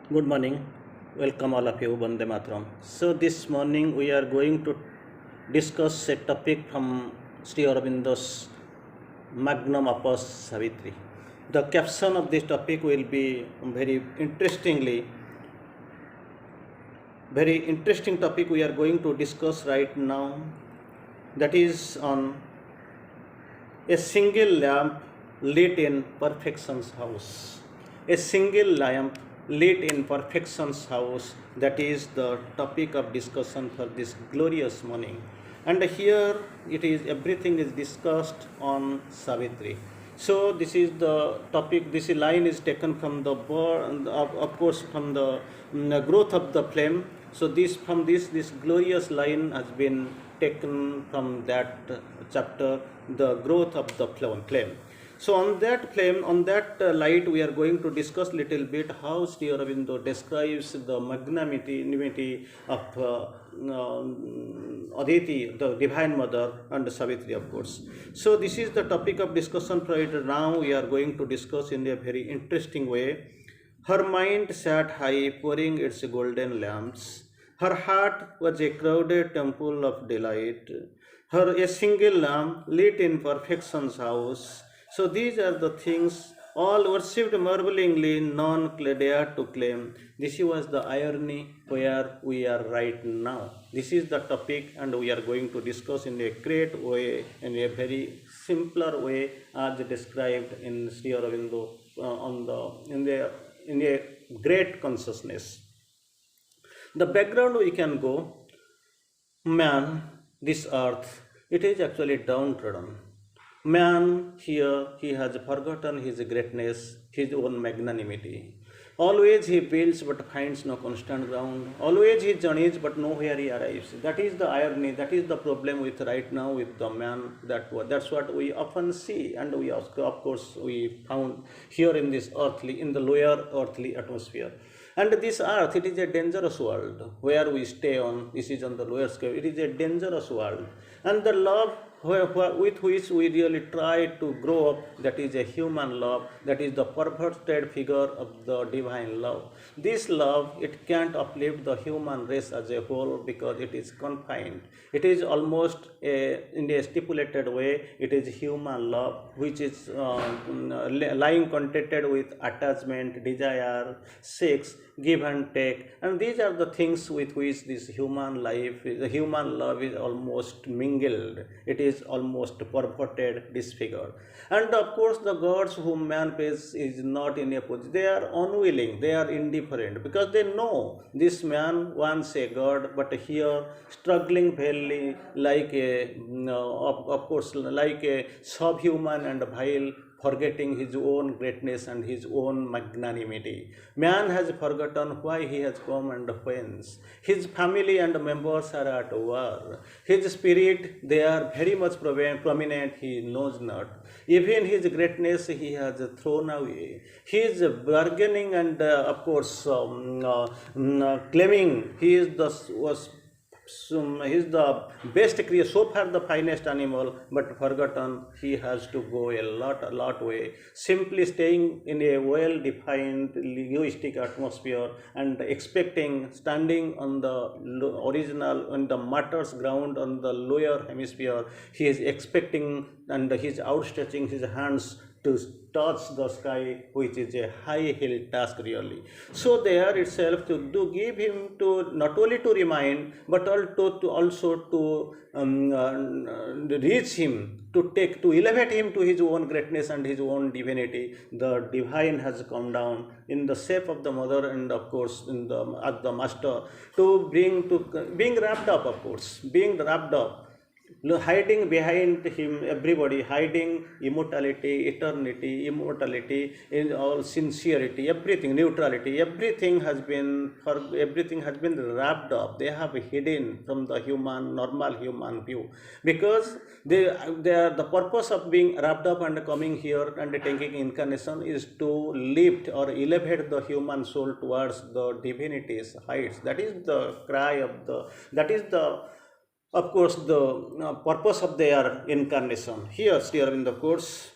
Good morning. Welcome all of you, Vande Mataram. So this morning we are going to discuss a topic from Sri Aurobindo's Magnum Opus Savitri. The caption of this topic will be very interesting topic we are going to discuss right now. That is on a single lamp lit in perfection's house. A single lamp lit in perfection's house. That is the topic of discussion for this glorious morning. And here it is, everything is discussed on Savitri. So this is the topic. This line is taken from the of course, from the growth of the flame. So this glorious line has been taken from that chapter, the growth of the flame. So on that light, we are going to discuss little bit how Sri Aurobindo describes the magnanimity of Aditi, the Divine Mother, and Savitri, of course. So this is the topic of discussion for it. Now we are going to discuss in a very interesting way. Her mind sat high, pouring its golden lamps. Her heart was a crowded temple of delight. Her a single lamp lit in perfection's house. So these are the things all worshipped marvelingly, none dared to claim. This was the irony where we are right now. This is the topic, and we are going to discuss in a great way, in a very simpler way, as described in Sri Aurobindo in a great consciousness. The background we can go, man, this earth, it is actually downtrodden. Man here, he has forgotten his greatness, his own magnanimity. Always he builds but finds no constant ground. Always he journeys but nowhere he arrives. That is the irony, that is the problem with right now with the man. That's what we often see, and we also, of course, we found here in this earthly, in the lower earthly atmosphere. And this earth, it is a dangerous world where we stay on. This is on the lower scale. It is a dangerous world. And the love with which we really try to grow up, that is a human love, that is the perverted figure of the divine love. This love, it can't uplift the human race as a whole because it is confined. It is almost in a stipulated way, it is human love which is lying contented with attachment, desire, sex, give and take, and these are the things with which this human life, the human love is almost mingled. It is almost perverted, disfigured. And of course, the gods whom man pays is not in a position. They are unwilling, they are indifferent because they know this man wants a god, but here struggling vainly like of course, like a subhuman and vile, forgetting his own greatness and his own magnanimity. Man has forgotten why he has come and whence. His family and members are at war. His spirit, they are very much prominent, he knows not. Even his greatness he has thrown away. He is bargaining and, of course, claiming he is he is the best creature, so far the finest animal, but forgotten he has to go a lot way, simply staying in a well-defined linguistic atmosphere and expecting, standing on the original, on the matter's ground on the lower hemisphere, he is expecting and he is outstretching his hands to touch the sky, which is a high hill task really. So there itself to give him to not only to remind, but also to reach him, to elevate him to his own greatness and his own divinity. The divine has come down in the shape of the mother, and of course as the master, to being wrapped up, of course, being wrapped up, hiding behind him, everybody hiding immortality, eternity, immortality, in all sincerity, everything, neutrality, everything has been wrapped up. They have hidden from the normal human view, because they are the purpose of being wrapped up and coming here and taking incarnation is to lift or elevate the human soul towards the divinity's heights. That is the cry of that is the, of course, the purpose of their incarnation. Here, Sri Aurobindo, of course,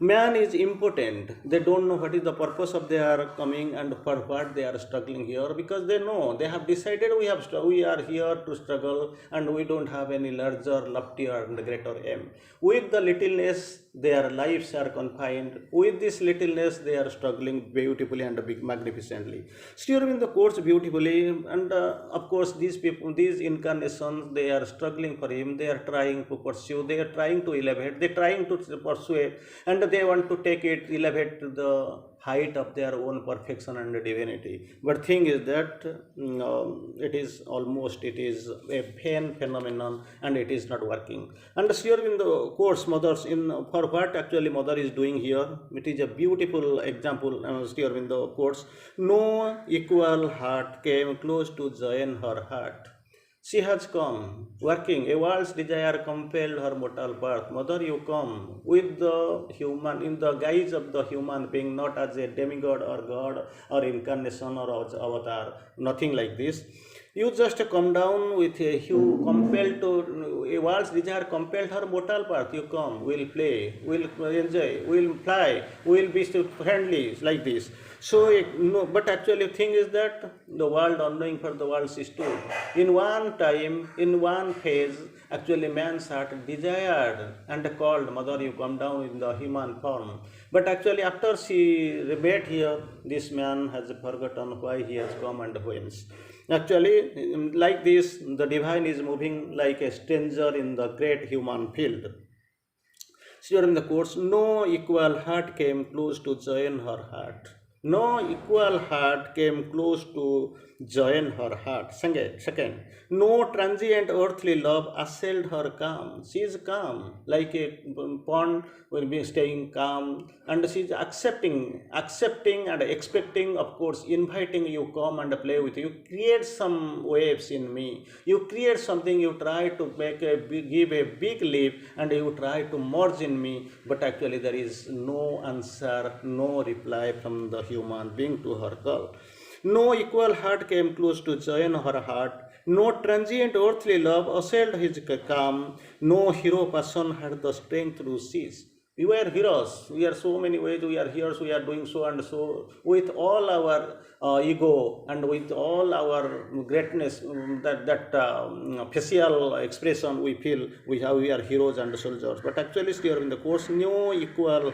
Man is impotent. They don't know what is the purpose of their coming and for what they are struggling here, because they know they have decided we are here to struggle and we don't have any larger, loftier and greater aim. With the littleness, their lives are confined. With this littleness, they are struggling beautifully and magnificently. Sri Aurobindo quotes beautifully, and of course, these people, these incarnations, they are struggling for him. They are trying to pursue. They are trying to elevate. They are trying to pursue, and they want to take it, elevate to the height of their own perfection and divinity. But thing is that it is a vain phenomenon, and it is not working. And here in the course, mothers in for what actually mother is doing here, it is a beautiful example. Here in the course, no equal heart came close to join her heart. She has come, working. A world's desire compelled her mortal birth. Mother, you come with the human, in the guise of the human being, not as a demigod or god or incarnation or avatar, nothing like this. You just come down with a hue, compelled to, a world's desire compelled her mortal birth. You come, we'll play, we'll enjoy, we'll fly, we'll be friendly, like this. So, no, but actually thing is that the world, unknowing for the world she stood. In one time, in one phase, actually man's heart desired and called, Mother, you come down in the human form. But actually after she met here, this man has forgotten why he has come and whence. Actually, like this, the divine is moving like a stranger in the great human field. During the course, no equal heart came close to join her heart. No equal heart came close to join her heart. Second, no transient earthly love assailed her calm. She is calm, like a pond will be staying calm, and she is accepting and expecting, of course, inviting you come and play with you. Create some waves in me. You create something. You try to give a big leap, and you try to merge in me. But actually, there is no answer, no reply from the human being to her call. No equal heart came close to join her heart. No transient earthly love assailed his calm. No hero passion had the strength to seize. We are heroes. We are so many ways. We are heroes. We are doing so and so with all our ego and with all our greatness. Facial expression we feel we are heroes and soldiers. But actually, here in the course, no equal,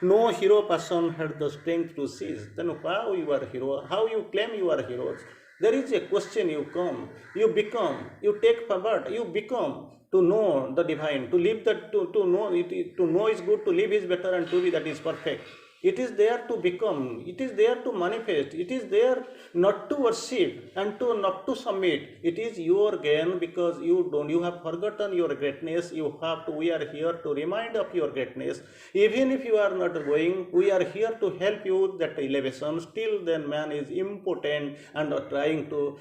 no hero person had the strength to seize. Then how you are hero? How you claim you are heroes? There is a question. You come, you become, you take forward, you become. To know the divine, to live that, to know is good, to live is better, and to be that is perfect. It is there to become, it is there to manifest, it is there not to worship and to not to submit. It is your gain, because you have forgotten your greatness. We are here to remind of your greatness. Even if you are not going, we are here to help you that elevation. Still then man is impotent and trying to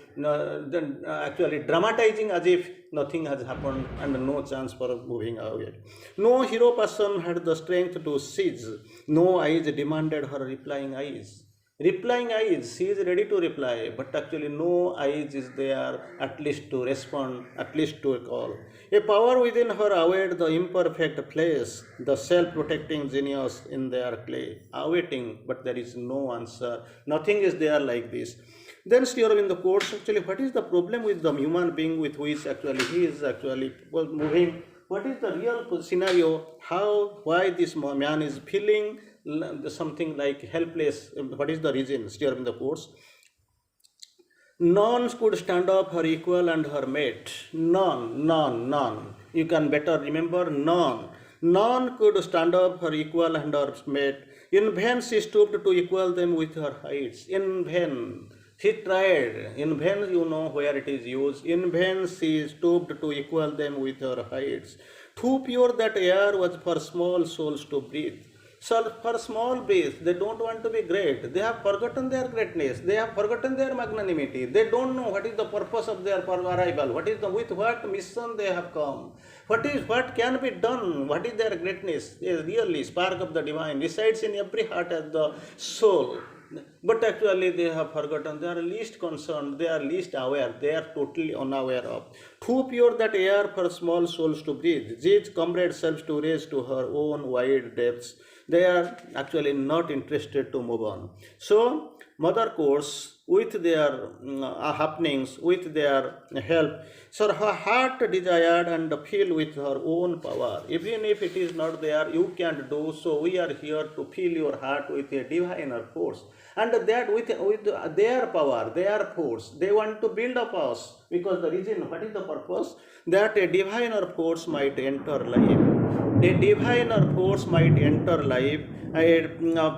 actually dramatizing as if nothing has happened and no chance for moving away. No hero person had the strength to seize. No eyes demanded her replying eyes. Replying eyes, she is ready to reply, but actually no eyes is there at least to respond, at least to a call. A power within her awaited the imperfect place, the self-protecting genius in their clay, awaiting, but there is no answer. Nothing is there like this. Then Sri Aurobindo quotes actually what is the problem with the human being with which actually he is actually moving. What is the real scenario? Why this man is feeling something like helpless? What is the reason? Sri Aurobindo quotes. None could stand up her equal and her mate. None. You can better remember none. None could stand up her equal and her mate. In vain she stooped to equal them with her heights. In vain. She tried. In vain, you know where it is used. In vain, she stooped to equal them with her heights. Too pure that air was for small souls to breathe. So for small breath, they don't want to be great. They have forgotten their greatness. They have forgotten their magnanimity. They don't know what is the purpose of their arrival. With what mission they have come. What can be done? What is their greatness? A really spark of the divine resides in every heart as the soul. But actually they have forgotten. They are least concerned. They are least aware. They are totally unaware of. Too pure that air for small souls to breathe. Each comrade self to raise to her own wide depths. they are actually not interested to move on. So mother course with their happenings, with their help, so her heart desired and feel with her own power. Even if it is not there, you can do. So we are here to fill your heart with a diviner force, and that with their power, their force, they want to build up us, because the reason, what is the purpose? That a diviner force might enter life. A diviner force might enter life, a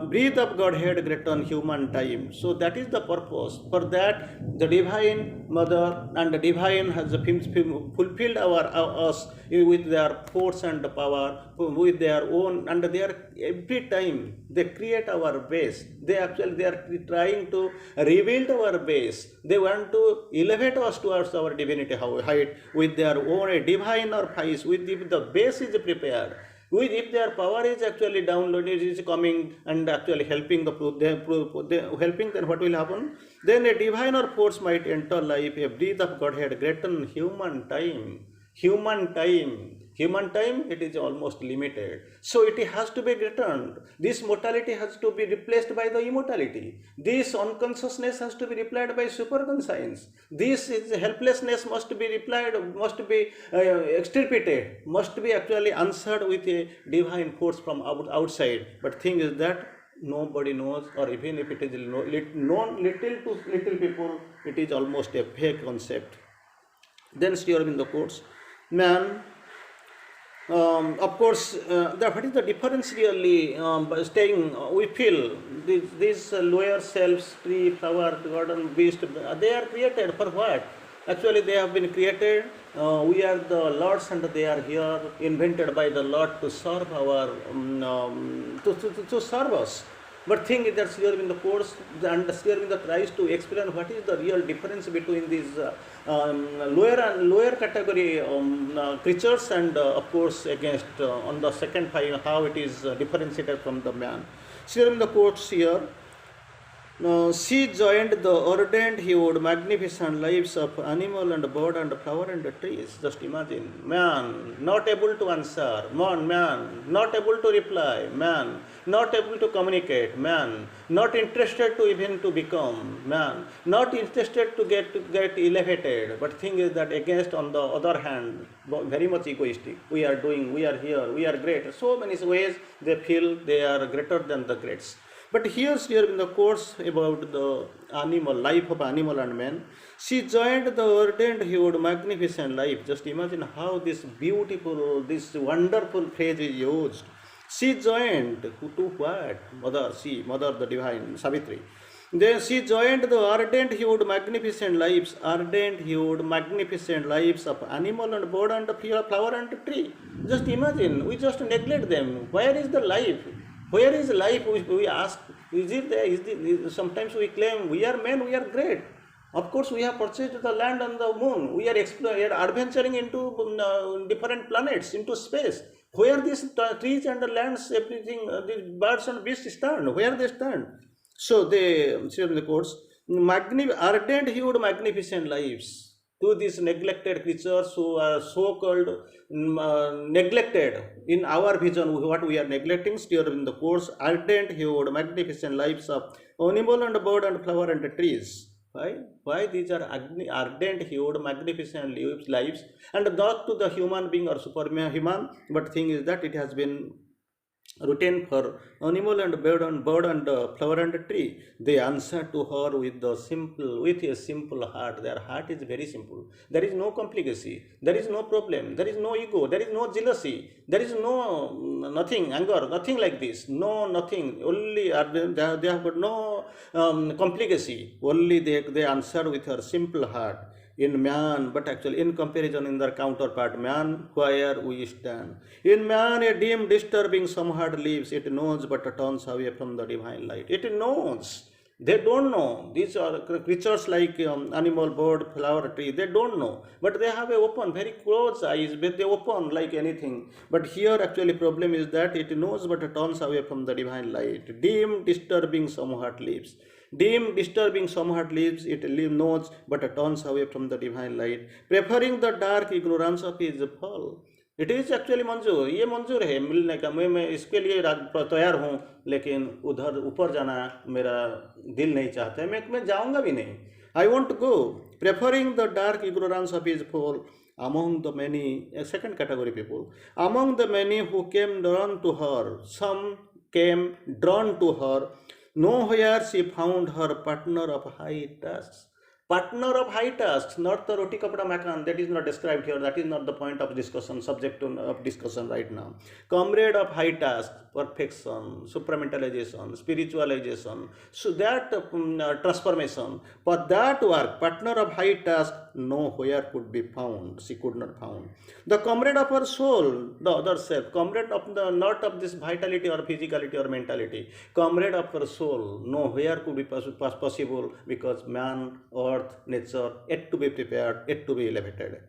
breath of Godhead greater on human time. So that is the purpose. For that, the divine mother and the divine has fulfilled us with their force and power, with their own, and they are every time they create our base. They are trying to rebuild our base. They want to elevate us towards our divinity height with their own diviner face. With if the base is prepared, with if their power is actually downloaded, is coming and actually helping helping, then what will happen? Then a diviner force might enter life, a breath of Godhead greater than human time. Human time, it is almost limited. So it has to be returned. This mortality has to be replaced by the immortality. This unconsciousness has to be replied by superconscience. This is helplessness must be replied, must be extirpated, must be actually answered with a divine force from outside. But thing is that nobody knows, or even if it is known little to little people, it is almost a fake concept. Then Sri Aurobindo quotes, man, of course, what is the difference really? By staying, we feel these lower selves, tree, flower, garden, beast, they are created for what? Actually, they have been created. We are the Lord's, and they are here, invented by the Lord to serve our, to serve us. But thing is that Sri Aurobindo quotes, and Sri Aurobindo tries to explain what is the real difference between these lower category creatures, and of course against on the second five, how it is differentiated from the man. Sri Aurobindo quotes here, she joined the ordained hued magnificent lives of animal and bird and flower and trees. Just imagine, man not able to answer, man not able to reply, man not able to communicate, man not interested to even to become, man not interested to get elevated. But thing is that against, on the other hand, very much egoistic. We are here, we are great. So many ways they feel they are greater than the greats. But here in the course about the animal, life of animal and man, she joined the ordained hued magnificent life. Just imagine how this beautiful, this wonderful phrase is used. She joined to what? Mother the divine, Savitri. Then she joined the ardent hued magnificent lives of animal and bird and flower and tree. Just imagine, we just neglect them. Where is the life? Where is life? We ask, is it there? Sometimes we claim we are men, we are great. Of course, we have purchased the land and the moon. We are adventuring into different planets, into space. Where these trees and the lands, everything, these birds and beasts stand? Where they stand? So they say in the quotes, ardent hued magnificent lives to these neglected creatures who are so-called neglected in our vision. What we are neglecting still in the course, ardent hued magnificent lives of animal and bird and flower and trees. Why these are ardent hued magnificent lives, and not to the human being or superhuman, but thing is that it has been written for animal and bird and flower and tree. They answer to her with a simple heart. Their heart is very simple. There is no complicacy. There is no problem. There is no ego. There is no jealousy. There is no nothing, anger, nothing like this. No, nothing. Only they have got no complicacy. Only they answer with her simple heart. In man, but actually in comparison in their counterpart, man, where we stand. In man, a dim, disturbing, some heart lives. It knows, but turns away from the divine light. It knows. They don't know. These are creatures like animal, bird, flower, tree. They don't know. But they have a open, very close eyes, but they open like anything. But here actually problem is that it knows, but turns away from the divine light. Dim, disturbing, some heart lives. Dim, disturbing, somewhat lives, it knows, but turns away from the divine light, preferring the dark ignorance of his fall. It is actually मंजूर, ये मंजूर है मिलने का, मैं इसके लिए तैयार हूँ, लेकिन उधर ऊपर जाना मेरा दिल नहीं चाहता है, मैं जाऊँगा भी नहीं. I want go, preferring the dark ignorance of his fall among the many, a second category people, among the many who came drawn to her, some came drawn to her, nowhere she found her partner of high tasks. Partner of high tasks, not the roti kapda makan, that is not described here, that is not the point of discussion, subject of discussion right now. Comrade of high tasks, perfection, supramentalization, spiritualization, so that transformation, for that work, partner of high task nowhere could be found, she could not found. The comrade of her soul, the other self, comrade of the, not of this vitality or physicality or mentality, comrade of her soul nowhere could be possible, because man, earth, nature, yet to be prepared, yet to be elevated.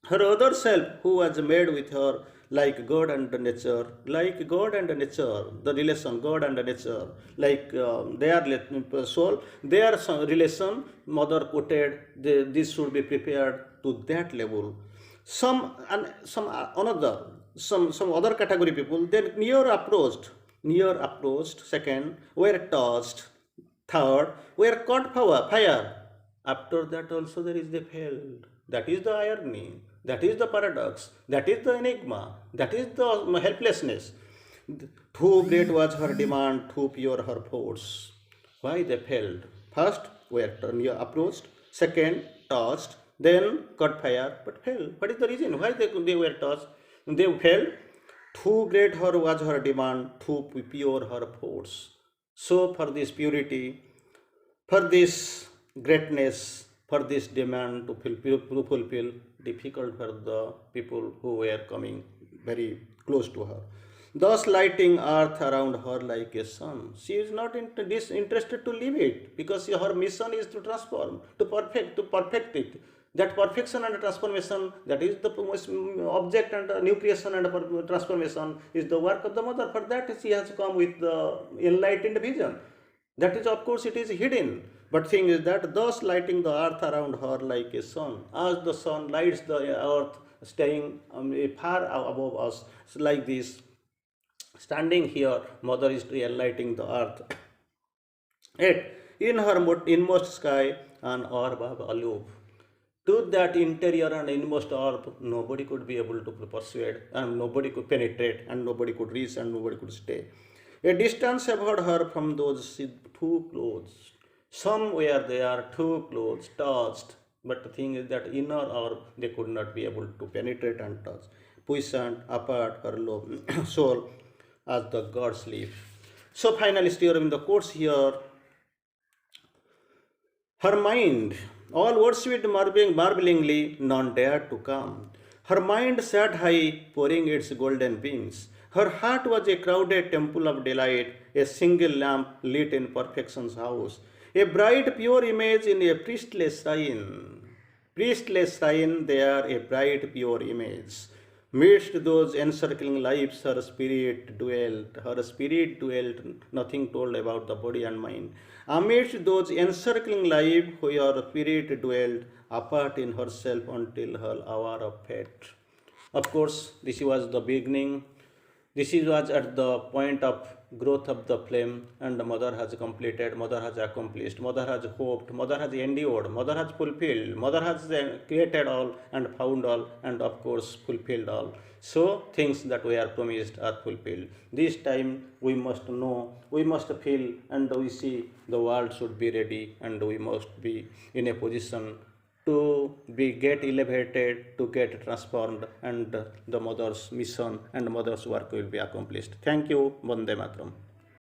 Her other self, who was made with her like God and nature, like God and nature, the relation God and nature, like their soul, their relation, mother quoted, this should be prepared to that level. Some and some another, some other category people, then near approached, second, were touched, third, were caught fire. After that also there is the failed. That is the irony. That is the paradox. That is the enigma. That is the helplessness. Too great was her demand, too pure her force. Why they failed? First, were near approached. Second, touched. Then caught fire, but failed. What is the reason? Why they were touched? They failed. Too great her was her demand, too pure her force. So for this purity, for this greatness, for this demand to fulfill, difficult for the people who were coming very close to her. Thus lighting earth around her like a sun. She is not interested to leave it, because her mission is to transform, to perfect it. That perfection and transformation, that is the object, and new creation and transformation is the work of the mother. For that she has come with the enlightened vision. That is, of course, it is hidden. But thing is that thus lighting the earth around her like a sun, as the sun lights the earth, staying far above us, like this. Standing here, mother is lighting the earth. Yet, in her inmost sky, an orb of aloof. To that interior and inmost orb, nobody could be able to persuade, and nobody could penetrate, and nobody could reach, and nobody could stay. A distance severed her from those too close. Somewhere they are too close, touched, but the thing is that inner orb they could not be able to penetrate and touch. Puissant, apart her soul as the god sleep. So finally, Sri Aurobindo quotes here, her mind, all worshipped marvelingly, none dared to come. Her mind sat high, pouring its golden beams. Her heart was a crowded temple of delight, a single lamp lit in perfection's house, a bright pure image in a priestless shrine. Priestless shrine there, a bright pure image. Midst those encircling lives, her spirit dwelt, nothing told about the body and mind. Amidst those encircling lives, where her spirit dwelt, apart in herself until her hour of fate. Of course, this was the beginning. This was at the point of growth of the flame, and the mother has completed, mother has accomplished, mother has hoped, mother has endured, mother has fulfilled, mother has created all and found all, and of course fulfilled all. So things that were promised are fulfilled. This time we must know, we must feel, and we see the world should be ready, and we must be in a position to be get elevated, to get transformed, and the mother's mission and mother's work will be accomplished. Thank you. Vande Mataram.